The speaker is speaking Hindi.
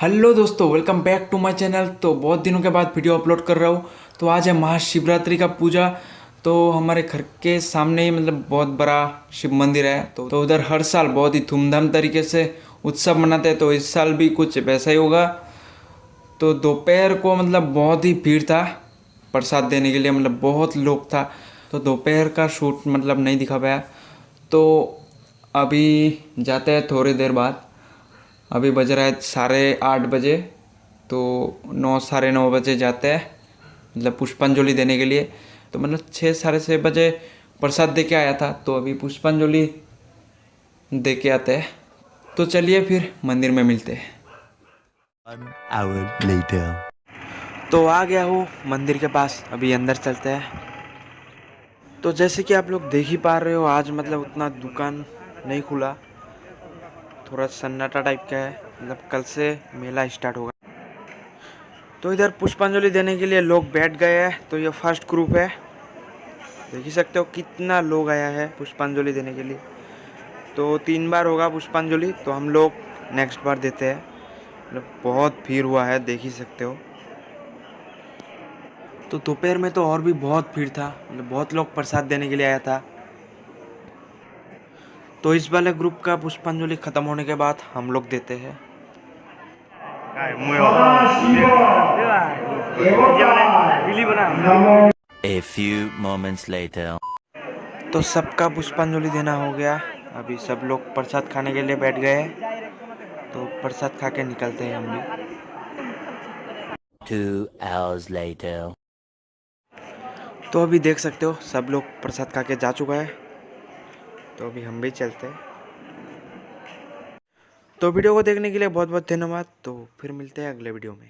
हेलो दोस्तों, welcome back to my channel. तो बहुत दिनों के बाद वीडियो अपलोड कर रहा हूँ। तो आज है महाशिवरात्रि का पूजा। तो हमारे घर के सामने ही मतलब बहुत बड़ा शिव मंदिर है। तो उधर हर साल बहुत ही धूमधाम तरीके से उत्सव मनाते हैं। तो इस साल भी कुछ वैसा ही होगा। तो दोपहर को मतलब बहुत ही भीड़ था प्रसाद देने के लिए, मतलब बहुत लोग था। तो दोपहर का शूट मतलब नहीं दिखा पाया। तो अभी जाते हैं थोड़ी देर बाद। अभी बज रहा है 8:30 बजे। तो 9 साढ़े 9 बजे जाते हैं मतलब पुष्पांजलि देने के लिए। तो मतलब 6 साढ़े 6 बजे प्रसाद दे के आया था। तो अभी पुष्पांजलि दे के आते हैं। तो चलिए फिर मंदिर में मिलते हैं। 1 hour later. तो आ गया हूँ मंदिर के पास, अभी अंदर चलते हैं। तो जैसे कि आप लोग देख ही पा रहे हो, आज मतलब उतना दुकान नहीं खुला, थोड़ा सन्नाटा टाइप का है। मतलब कल से मेला स्टार्ट होगा। तो इधर पुष्पांजलि देने के लिए लोग बैठ गए हैं। तो ये फर्स्ट ग्रुप है, देख ही सकते हो कितना लोग आया है पुष्पांजलि देने के लिए। तो 3 बार होगा पुष्पांजलि, तो हम लोग नेक्स्ट बार देते हैं। मतलब बहुत भीड़ हुआ है, देख ही सकते हो। तो दोपहर में तो और भी बहुत भीड़ था, मतलब बहुत लोग प्रसाद देने के लिए आया था। तो इस वाले ग्रुप का पुष्पांजलि खत्म होने के बाद हम लोग देते हैं। A few moments later. तो सबका पुष्पांजलि देना हो गया। अभी सब लोग प्रसाद खाने के लिए बैठ गए हैं। तो प्रसाद खा के निकलते हैं हम भी। 2 hours later. तो अभी देख सकते हो सब लोग प्रसाद खा के जा चुका है। तो अभी हम भी चलते हैं। तो वीडियो को देखने के लिए बहुत बहुत धन्यवाद। तो फिर मिलते हैं अगले वीडियो में।